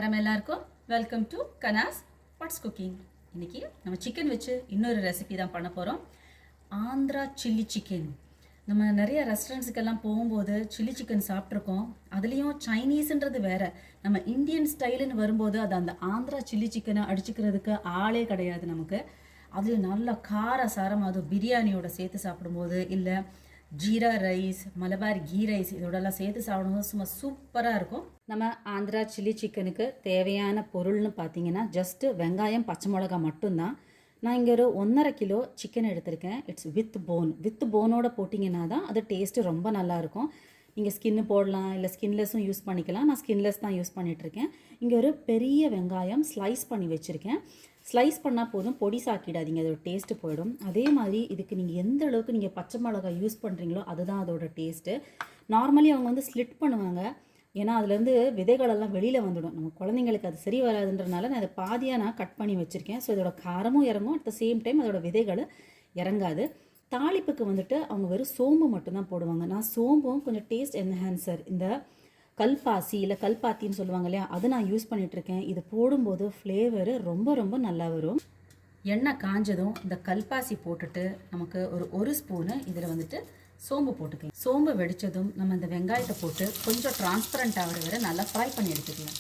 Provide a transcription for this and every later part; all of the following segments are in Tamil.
நமஸ்காரம் எல்லாருக்கும். Welcome to Kana's what's cooking. இன்னைக்கு நம்ம சிக்கன் வச்சு இன்னொரு ரெசிபி தான் பண்ண போகிறோம். Andhra chilli chicken. நம்ம நிறைய ரெஸ்டாரண்ட்ஸுக்கெல்லாம் போகும்போது சில்லி சிக்கன் சாப்பிட்ருக்கோம். அதுலேயும் சைனீஸுன்றது வேற. நம்ம இந்தியன் ஸ்டைலுன்னு வரும்போது அது அந்த ஆந்திரா சில்லி சிக்கனை அடிச்சுக்கிறதுக்கு ஆளே கிடையாது நமக்கு. அது நல்ல கார சாரம், அது பிரியாணியோட சேர்த்து சாப்பிடும்போது, இல்லை ஜீரா ரைஸ், மலபார் கீ ரைஸ் இதோடலாம் சேர்த்து சாப்பிடும்போது சும்மா சூப்பராக இருக்கும். நம்ம ஆந்திரா சில்லி சிக்கனுக்கு தேவையான பொருள்னு பார்த்தீங்கன்னா ஜஸ்ட்டு வெங்காயம், பச்சை மிளகா மட்டும்தான். நான் இங்கே ஒரு 1.5 கிலோ சிக்கன் எடுத்திருக்கேன். இட்ஸ் வித் போனோட போட்டிங்கன்னா தான் அது டேஸ்ட்டு ரொம்ப நல்லாயிருக்கும். நீங்கள் ஸ்கின்னு போடலாம், இல்லை ஸ்கின்லெஸ்ஸும் யூஸ் பண்ணிக்கலாம். நான் ஸ்கின்லெஸ் தான் யூஸ் பண்ணிகிட்ருக்கேன். இங்கே ஒரு பெரிய வெங்காயம் ஸ்லைஸ் பண்ணி வச்சுருக்கேன். ஸ்லைஸ் பண்ணால் போதும், பொடி சாக்கிடாதீங்க, அதோட டேஸ்ட்டு போயிடும். அதே மாதிரி இதுக்கு நீங்கள் எந்த அளவுக்கு நீங்கள் பச்சை மிளகாய் யூஸ் பண்ணுறீங்களோ அதுதான் அதோட டேஸ்ட்டு. நார்மலி அவங்க வந்து ஸ்லிட் பண்ணுவாங்க, ஏன்னா அதுலேருந்து விதைகளெல்லாம் வெளியில் வந்துடும். நம்ம குழந்தைங்களுக்கு அது சரி வராதுன்றனால நான் அதை பாதியாக நான் கட் பண்ணி வச்சுருக்கேன். ஸோ இதோட காரமும் இறங்கும், அட் த சேம் டைம் அதோட விதைகள் இறங்காது. தாளிப்புக்கு வந்துட்டு அவங்க வெறும் சோம்பு மட்டும்தான் போடுவாங்க. நான் சோம்பும் கொஞ்சம் டேஸ்ட் என்ஹான்சர், இந்த கல்பாசி இல்லை கல்பாத்தின்னு சொல்லுவாங்க இல்லையா, அது நான் யூஸ் பண்ணிகிட்ருக்கேன். இது போடும்போது ஃப்ளேவரு ரொம்ப ரொம்ப நல்லா வரும். எண்ணெய் காஞ்சதும் இந்த கல்பாசி போட்டுட்டு நமக்கு ஒரு ஸ்பூனு இதில் வந்துட்டு சோம்பு போட்டுக்கலாம். சோம்பு வெடித்ததும் நம்ம இந்த வெங்காயத்தை போட்டு கொஞ்சம் டிரான்ஸ்பரண்ட் ஆகிற வரை நல்லா ஃப்ரை பண்ணி எடுத்துக்கலாம்.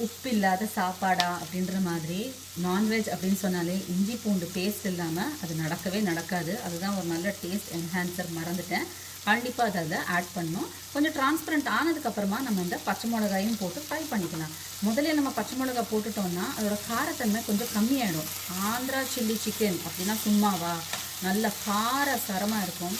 உப்பு இல்லாத சாப்பாடா அப்படின்ற மாதிரி, நான்வெஜ் அப்படின்னு சொன்னாலே இஞ்சி பூண்டு பேஸ்ட் இல்லாமல் அது நடக்கவே நடக்காது. அதுதான் ஒரு நல்ல டேஸ்ட் என்ஹான்சர். மறந்துட்டேன், கண்டிப்பாக அதை ஆட் பண்ணணும். கொஞ்சம் டிரான்ஸ்பரண்ட் ஆனதுக்கப்புறமா நம்ம இந்த பச்சை மிளகாயும் போட்டு ஃப்ரை பண்ணிக்கலாம். முதல்ல நம்ம பச்சை மிளகா போட்டுட்டோம்னா அதோட காரத்தன்மை கொஞ்சம் கம்மியாயிடும். ஆந்திரா சில்லி சிக்கன் அப்படின்னா சும்மாவா, நல்ல கார சரமாக இருக்கும்.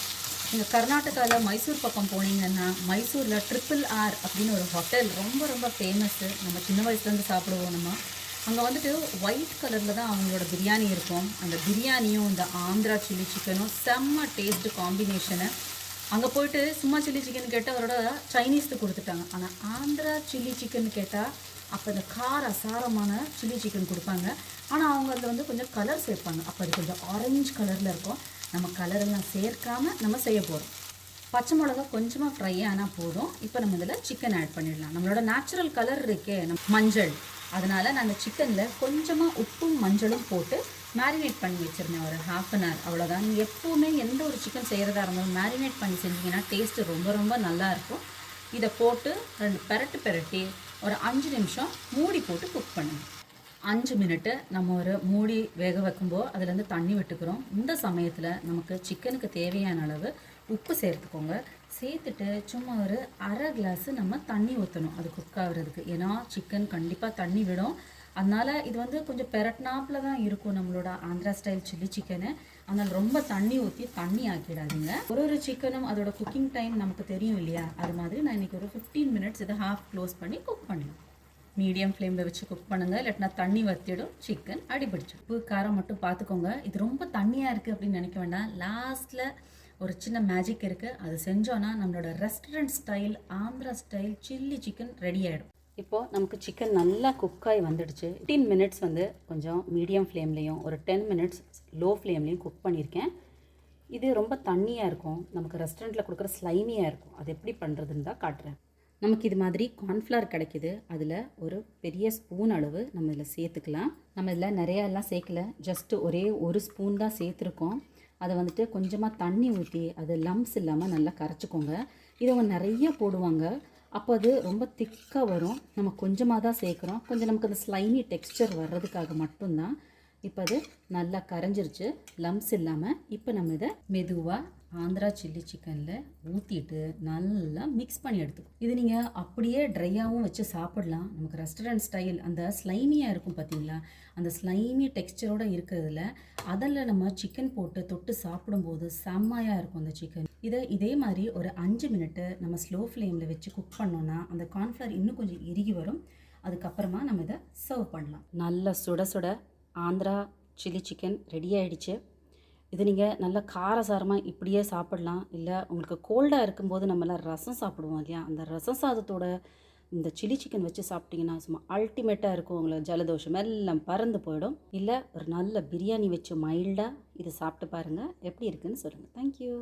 நீங்கள் கர்நாடகாவில் மைசூர் பக்கம் போனீங்கன்னா மைசூரில் RRR அப்படின்னு ஒரு ஹோட்டல் ரொம்ப ரொம்ப ஃபேமஸ்ஸு. நம்ம சின்ன வயசுலேருந்து சாப்பிடுவோம். நம்ம அங்கே வந்துட்டு ஒயிட் கலரில் தான் அவங்களோட பிரியாணி இருக்கும். அந்த பிரியாணியும் இந்த ஆந்திரா சில்லி சிக்கனும் செம்ம டேஸ்ட்டு காம்பினேஷனு. அங்கே போயிட்டு சும்மா சில்லி சிக்கன் கேட்டால் அவரோட சைனீஸ்க்கு கொடுத்துட்டாங்க. ஆனால் ஆந்திரா சில்லி சிக்கன் கேட்டால் அப்போ இந்த கார சாரமான சில்லி சிக்கன் கொடுப்பாங்க. ஆனால் அவங்க அதில் வந்து கொஞ்சம் கலர் சேர்ப்பாங்க. அப்போ அது கொஞ்சம் ஆரஞ்சு கலரில் இருக்கும். நம்ம கலரெல்லாம் சேர்க்காமல் நம்ம செய்ய போகிறோம். பச்சை மிளகா கொஞ்சமாக ஃப்ரை ஆனால் போதும். இப்போ நம்ம இதில் சிக்கன் ஆட் பண்ணிடலாம். நம்மளோட நேச்சுரல் கலர் இருக்கே மஞ்சள், அதனால் நான் அந்த சிக்கனில் கொஞ்சமாக உப்பும் மஞ்சளும் போட்டு மேரினேட் பண்ணி வச்சுருந்தேன் ஒரு 1/2 அன் ஹவர். அவ்வளோதான். நீங்கள் எப்போவுமே எந்த ஒரு சிக்கன் செய்கிறதா இருந்தாலும் மேரினேட் பண்ணி செஞ்சிங்கன்னா டேஸ்ட்டு ரொம்ப ரொம்ப நல்லாயிருக்கும். இதை போட்டு 2 பெரட்டி ஒரு 5 நிமிஷம் மூடி போட்டு குக் பண்ணுங்கள். 5 மினிட்டு நம்ம ஒரு மூடி வேக வைக்கும்போது அதுலேருந்து தண்ணி விட்டுக்கிறோம். இந்த சமயத்தில் நமக்கு சிக்கனுக்கு தேவையான அளவு உப்பு சேர்த்துக்கோங்க. சேர்த்துட்டு சும்மா ஒரு 1/2 கிளாஸு நம்ம தண்ணி ஊற்றணும் அது குக் ஆகுறதுக்கு. ஏன்னா சிக்கன் கண்டிப்பாக தண்ணி விடும். அதனால் இது வந்து கொஞ்சம் பெரட்னாப்பில் தான் இருக்கும் நம்மளோட ஆந்திரா ஸ்டைல் சில்லி சிக்கனு. அதனால் ரொம்ப தண்ணி ஊற்றி தண்ணி ஆக்கிடாதீங்க. ஒரு சிக்கனும் அதோட குக்கிங் டைம் நமக்கு தெரியும் இல்லையா, அது மாதிரி நான் இன்றைக்கி ஒரு 15 மினிட்ஸ் இதை ஹாஃப் க்ளோஸ் பண்ணி குக் பண்ணலாம். மீடியம் ஃப்ளேமில் வச்சு குக் பண்ணுங்கள், இல்லாட்டினா தண்ணி வற்றிடும், சிக்கன் அடிபிடிச்சிடும். உப்பு காரம் மட்டும் பார்த்துக்கோங்க. இது ரொம்ப தண்ணியாக இருக்குது அப்படின்னு நினைக்க வேண்டாம். லாஸ்ட்டில் ஒரு சின்ன மேஜிக் இருக்குது. அது செஞ்சோன்னா நம்மளோட restaurant style Andhra style chilli chicken ready ஆகிடும். இப்போது நமக்கு சிக்கன் நல்லா குக்காகி வந்துடுச்சு. 15 மினிட்ஸ் வந்து கொஞ்சம் மீடியம் ஃப்ளேம்லேயும் ஒரு 10 மினிட்ஸ் லோ ஃப்ளேம்லேயும் குக் பண்ணியிருக்கேன். இது ரொம்ப தண்ணியாக இருக்கும், நமக்கு ரெஸ்டாரண்ட்டில் கொடுக்குற ஸ்லைமியாக இருக்கும். அது எப்படி பண்ணுறதுன்னு தான் காட்டுறேன். நமக்கு இது மாதிரி கார்ன்ஃப்ளவர் கிடைக்கிது. அதில் ஒரு பெரிய ஸ்பூன் அளவு நம்ம இதில் சேர்த்துக்கலாம். நம்ம இதில் நிறையாலாம் சேர்க்கல, ஜஸ்ட்டு ஒரு ஸ்பூன் தான் சேர்த்துருக்கோம். அதை வந்துட்டு கொஞ்சமாக தண்ணி ஊற்றி அது லம்ப்ஸ் இல்லாமல் நல்லா கரைச்சிக்கோங்க. இது அவங்க நிறைய போடுவாங்க, அப்போ அது ரொம்ப திக்காக வரும். நம்ம கொஞ்சமாக தான் சேர்க்குறோம், கொஞ்சம் நமக்கு அந்த ஸ்லைமி டெக்ஸ்சர் வர்றதுக்காக மட்டும்தான். இப்போ அது நல்லா கரைஞ்சிருச்சு, லம்ப்ஸ் இல்லாமல். இப்போ நம்ம இதை மெதுவாக ஆந்திரா சில்லி சிக்கனில் ஊற்றிட்டு நல்லா மிக்ஸ் பண்ணி எடுத்துக்கும். இது நீங்கள் அப்படியே ட்ரையாகவும் வச்சு சாப்பிடலாம். நமக்கு ரெஸ்டாரண்ட் ஸ்டைல் அந்த ஸ்லைமியாக இருக்கும் பார்த்தீங்களா, அந்த ஸ்லைமி டெக்ஸ்சரோடு இருக்கிறதுல அதில் நம்ம சிக்கன் போட்டு தொட்டு சாப்பிடும்போது செம்மையாக இருக்கும் அந்த சிக்கன். இதே மாதிரி ஒரு 5 மினிட்டு நம்ம ஸ்லோ ஃப்ளேமில் வச்சு குக் பண்ணோன்னா அந்த கார்ன்ஃப்ளவர் இன்னும் கொஞ்சம் இறுகி வரும். அதுக்கப்புறமா நம்ம இதை சர்வ் பண்ணலாம். நல்ல சுட சுட ஆந்திரா சில்லி சிக்கன் ரெடி ஆகிடுச்சு. இது நீங்கள் நல்லா காரசாரமாக இப்படியே சாப்பிடலாம். இல்லை உங்களுக்கு கோல்டாக இருக்கும்போது நம்மளாம் ரசம் சாப்பிடுவோம் இல்லையா, அந்த ரசம் சாதத்தோட இந்த சில்லி சிக்கன் வச்சு சாப்பிட்டிங்கன்னா சும்மா அல்டிமேட்டாக இருக்கும். உங்களுக்கு ஜலதோஷம் எல்லாம் பறந்து போயிடும். இல்லை ஒரு நல்ல பிரியாணி வச்சு மைல்டாக இதை சாப்பிட்டு பாருங்கள், எப்படி இருக்குதுன்னு சொல்லுங்கள். தேங்க்யூ.